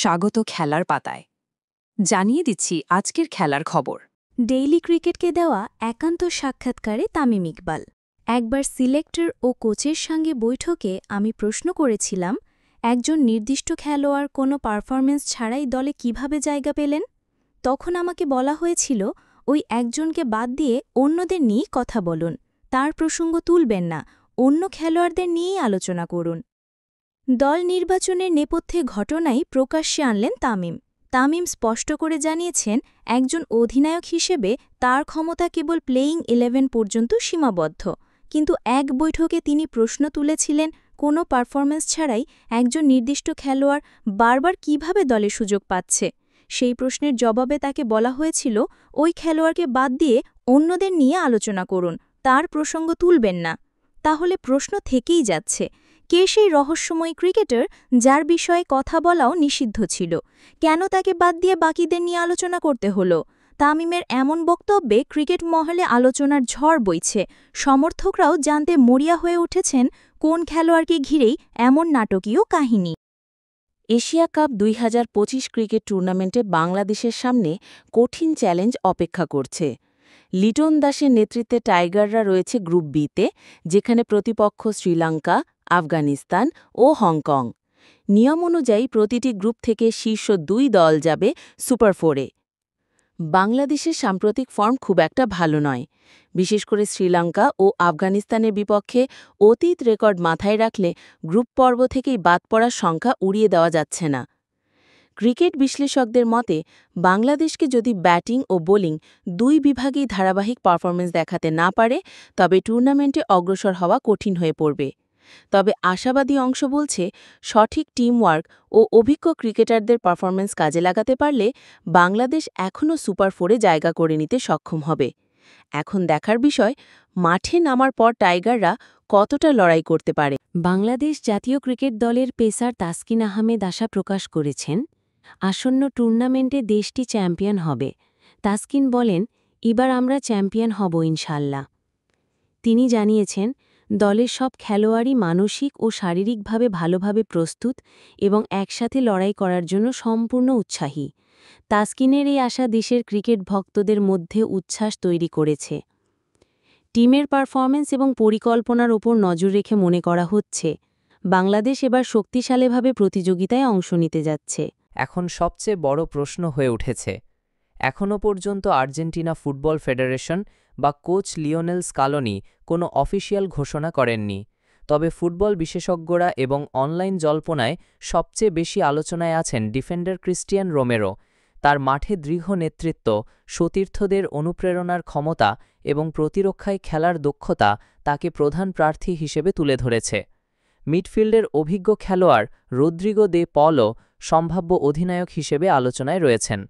স্বাগত খেলার পাতায়। জানিয়ে দিচ্ছি আজকের খেলার খবর। ডেইলি ক্রিকেটকে দেওয়া একান্ত সাক্ষাৎকারে তামিম ইকবাল। একবার সিলেক্টর ও কোচের সঙ্গে বৈঠকে আমি প্রশ্ন করেছিলাম, একজন নির্দিষ্ট খেলোয়াড় কোনো পারফরমেন্স ছাড়াই দলে কিভাবে জায়গা পেলেন। তখন আমাকে বলা হয়েছিল, ওই একজনকে বাদ দিয়ে অন্যদের নিয়েই কথা বলুন, তার প্রসঙ্গ তুলবেন না, অন্য খেলোয়াড়দের নিয়েই আলোচনা করুন। দল নির্বাচনের নেপথ্যে ঘটনাই প্রকাশ্যে আনলেন তামিম। তামিম স্পষ্ট করে জানিয়েছেন, একজন অধিনায়ক হিসেবে তার ক্ষমতা কেবল প্লেয়িং 11 পর্যন্ত সীমাবদ্ধ। কিন্তু এক বৈঠকে তিনি প্রশ্ন তুলেছিলেন, কোনো পারফরম্যান্স ছাড়াই একজন নির্দিষ্ট খেলোয়াড় বারবার কিভাবে দলে সুযোগ পাচ্ছে। সেই প্রশ্নের জবাবে তাকে বলা হয়েছিল, ওই খেলোয়াড়কে বাদ দিয়ে অন্যদের নিয়ে আলোচনা করুন, তার প্রসঙ্গ তুলবেন না। তাহলে প্রশ্ন থেকেই যাচ্ছে, কে সেই রহস্যময় ক্রিকেটার যার বিষয়ে কথা বলাও নিষিদ্ধ ছিল? কেন তাকে বাদ দিয়ে বাকিদের নিয়ে আলোচনা করতে হলো? তামিমের এমন বক্তব্যে ক্রিকেট মহলে আলোচনার ঝড় বইছে। সমর্থকরাও জানতে মরিয়া হয়ে উঠেছেন, কোন খেলোয়াড়কে ঘিরেই এমন নাটকীয় কাহিনী। এশিয়া কাপ 2025 ক্রিকেট টুর্নামেন্টে বাংলাদেশের সামনে কঠিন চ্যালেঞ্জ অপেক্ষা করছে। লিটন দাসের নেতৃত্বে টাইগাররা রয়েছে গ্রুপ বিতে, যেখানে প্রতিপক্ষ শ্রীলঙ্কা, আফগানিস্তান ও হংকং। নিয়ম অনুযায়ী প্রতিটি গ্রুপ থেকে শীর্ষ 2 দল যাবে সুপার 4-এ। বাংলাদেশের সাম্প্রতিক ফর্ম খুব একটা ভালো নয়, বিশেষ করে শ্রীলঙ্কা ও আফগানিস্তানের বিপক্ষে অতীত রেকর্ড মাথায় রাখলে গ্রুপ পর্ব থেকেই বাদ পড়ার সংখ্যা উড়িয়ে দেওয়া যাচ্ছে না। ক্রিকেট বিশ্লেষকদের মতে, বাংলাদেশকে যদি ব্যাটিং ও বোলিং 2 বিভাগেই ধারাবাহিক পারফরমেন্স দেখাতে না পারে, তবে টুর্নামেন্টে অগ্রসর হওয়া কঠিন হয়ে পড়বে। তবে আশাবাদী অংশ বলছে, সঠিক টিমওয়ার্ক ও অভিজ্ঞ ক্রিকেটারদের পারফরমেন্স কাজে লাগাতে পারলে বাংলাদেশ এখনও সুপার 4-এ জায়গা করে নিতে সক্ষম হবে। এখন দেখার বিষয়, মাঠে নামার পর টাইগাররা কতটা লড়াই করতে পারে। বাংলাদেশ জাতীয় ক্রিকেট দলের পেসার তাসকিন আহমেদ আশা প্রকাশ করেছেন, আসন্ন টুর্নামেন্টে দেশটি চ্যাম্পিয়ন হবে। তাসকিন বলেন, এবার আমরা চ্যাম্পিয়ন হব ইনশাল্লাহ। তিনি জানিয়েছেন, দলের সব খেলোয়াড়ই মানসিক ও শারীরিকভাবে ভালোভাবে প্রস্তুত এবং একসাথে লড়াই করার জন্য সম্পূর্ণ উৎসাহী। তাসকিনের এই আশা দেশের ক্রিকেট ভক্তদের মধ্যে উচ্ছ্বাস তৈরি করেছে। টিমের পারফরমেন্স এবং পরিকল্পনার ওপর নজর রেখে মনে করা হচ্ছে, বাংলাদেশ এবার শক্তিশালীভাবে প্রতিযোগিতায় অংশ নিতে যাচ্ছে। এখন সবচেয়ে বড় প্রশ্ন হয়ে উঠেছে, এখনও পর্যন্ত আর্জেন্টিনা ফুটবল ফেডারেশন বা কোচ লিওনেল স্কালোনি কোনো অফিসিয়াল ঘোষণা করেননি। তবে ফুটবল বিশেষজ্ঞরা এবং অনলাইন জল্পনায় সবচেয়ে বেশি আলোচনায় আছেন ডিফেন্ডার ক্রিস্টিয়ান রোমেরো। তার মাঠে দৃঢ় নেতৃত্ব, সতীর্থদের অনুপ্রেরণার ক্ষমতা এবং প্রতিরক্ষায় খেলার দক্ষতা তাকে প্রধান প্রার্থী হিসেবে তুলে ধরেছে। মিডফিল্ডের অভিজ্ঞ খেলোয়াড় রদ্রিগো দে পলও সম্ভাব্য অধিনায়ক হিসেবে আলোচনায় রয়েছেন।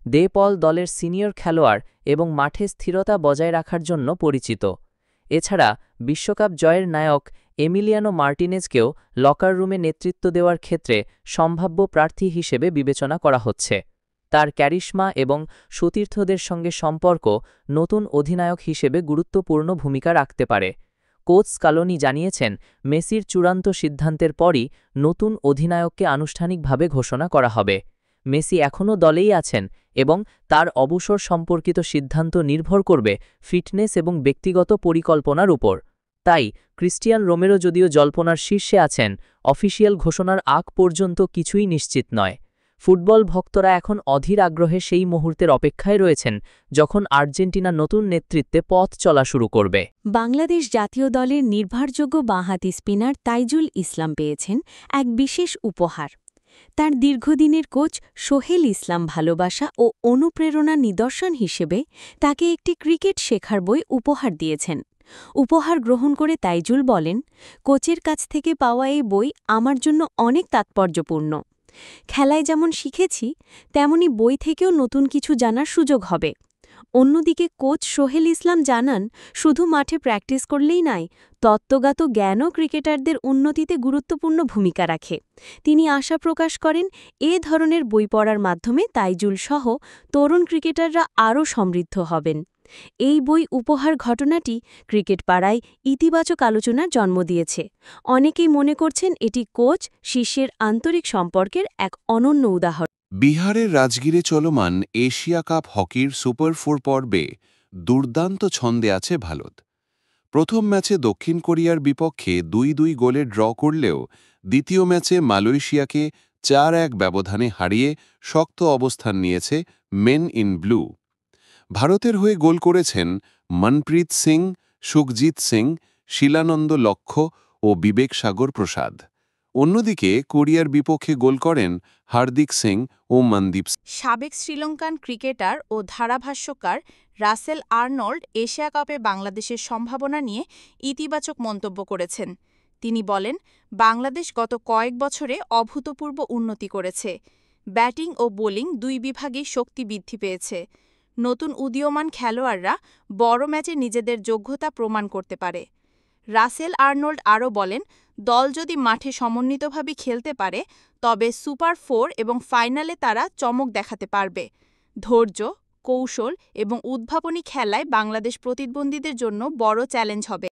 দে পল দলের সিনিয়র খেলোয়াড় এবং মাঠে স্থিরতা বজায় রাখার জন্য পরিচিত। এছাড়া বিশ্বকাপ জয়ের নায়ক এমিলিয়ানো মার্টিনেজকেও লকার রুমে নেতৃত্ব দেওয়ার ক্ষেত্রে সম্ভাব্য প্রার্থী হিসেবে বিবেচনা করা হচ্ছে। তার ক্যারিশমা এবং সতীর্থদের সঙ্গে সম্পর্ক নতুন অধিনায়ক হিসেবে গুরুত্বপূর্ণ ভূমিকা রাখতে পারে। কোচ স্কালোনি জানিয়েছেন, মেসির চূড়ান্ত সিদ্ধান্তের পরই নতুন অধিনায়ককে আনুষ্ঠানিকভাবে ঘোষণা করা হবে। মেসি এখনও দলেই আছেন এবং তার অবসর সম্পর্কিত সিদ্ধান্ত নির্ভর করবে ফিটনেস এবং ব্যক্তিগত পরিকল্পনার উপর। তাই ক্রিস্টিয়ান রোমেরো যদিও জল্পনার শীর্ষে আছেন, অফিসিয়াল ঘোষণার আগ পর্যন্ত কিছুই নিশ্চিত নয়। ফুটবল ভক্তরা এখন অধীর আগ্রহে সেই মুহূর্তের অপেক্ষায় রয়েছেন, যখন আর্জেন্টিনা নতুন নেতৃত্বে পথ চলা শুরু করবে। বাংলাদেশ জাতীয় দলের নির্ভরযোগ্য বাঁহাতি স্পিনার তাইজুল ইসলাম পেয়েছেন এক বিশেষ উপহার। তার দীর্ঘদিনের কোচ সোহেল ইসলাম ভালোবাসা ও অনুপ্রেরণা নিদর্শন হিসেবে তাকে একটি ক্রিকেট শেখার বই উপহার দিয়েছেন। উপহার গ্রহণ করে তাইজুল বলেন, কোচের কাছ থেকে পাওয়া এই বই আমার জন্য অনেক তাৎপর্যপূর্ণ। খেলায় যেমন শিখেছি, তেমনি বই থেকেও নতুন কিছু জানার সুযোগ হবে। অন্যদিকে কোচ সোহেল ইসলাম জানান, শুধু মাঠে প্র্যাকটিস করলেই নয়, তত্ত্বগত জ্ঞানও ক্রিকেটারদের উন্নতিতে গুরুত্বপূর্ণ ভূমিকা রাখে। তিনি আশা প্রকাশ করেন, এ ধরনের বই পড়ার মাধ্যমে তাইজুল সহ তরুণ ক্রিকেটাররা আরও সমৃদ্ধ হবেন। এই বই উপহার ঘটনাটি ক্রিকেট পাড়ায় ইতিবাচক আলোচনার জন্ম দিয়েছে। অনেকেই মনে করছেন এটি কোচ শিষ্যের আন্তরিক সম্পর্কের এক অনন্য উদাহরণ। বিহারের রাজগীরে চলমান এশিয়া কাপ হকির সুপার 4 পর্বে দুর্দান্ত ছন্দে আছে ভারত। প্রথম ম্যাচে দক্ষিণ কোরিয়ার বিপক্ষে 2-2 গোলে ড্র করলেও দ্বিতীয় ম্যাচে মালয়েশিয়াকে 4-1 ব্যবধানে হারিয়ে শক্ত অবস্থান নিয়েছে মেন ইন ব্লু। ভারতের হয়ে গোল করেছেন মনপ্রীত সিং, সুখজিৎ সিং, শিলানন্দ লক্ষ্য ও বিবেক সাগর প্রসাদ। অন্যদিকে কোরিয়ার বিপক্ষে গোল করেন হার্দিক সিং ও মনদীপ। সাবেক শ্রীলঙ্কান ক্রিকেটার ও ধারাভাষ্যকার রাসেল আর্নল্ড এশিয়া কাপে বাংলাদেশের সম্ভাবনা নিয়ে ইতিবাচক মন্তব্য করেছেন। তিনি বলেন, বাংলাদেশ গত কয়েক বছরে অভূতপূর্ব উন্নতি করেছে। ব্যাটিং ও বোলিং দুই বিভাগেই শক্তি বৃদ্ধি পেয়েছে। নতুন উদীয়মান খেলোয়াড়রা বড় ম্যাচে নিজেদের যোগ্যতা প্রমাণ করতে পারে। রাসেল আর্নল্ড আরও বলেন, দল যদি মাঠে সমন্বিতভাবে খেলতে পারে তবে সুপার 4 এবং ফাইনালে তারা চমক দেখাতে পারবে। ধৈর্য, কৌশল এবং উদ্ভাবনী খেলায় বাংলাদেশ প্রতিদ্বন্দ্বীদের জন্য বড় চ্যালেঞ্জ হবে।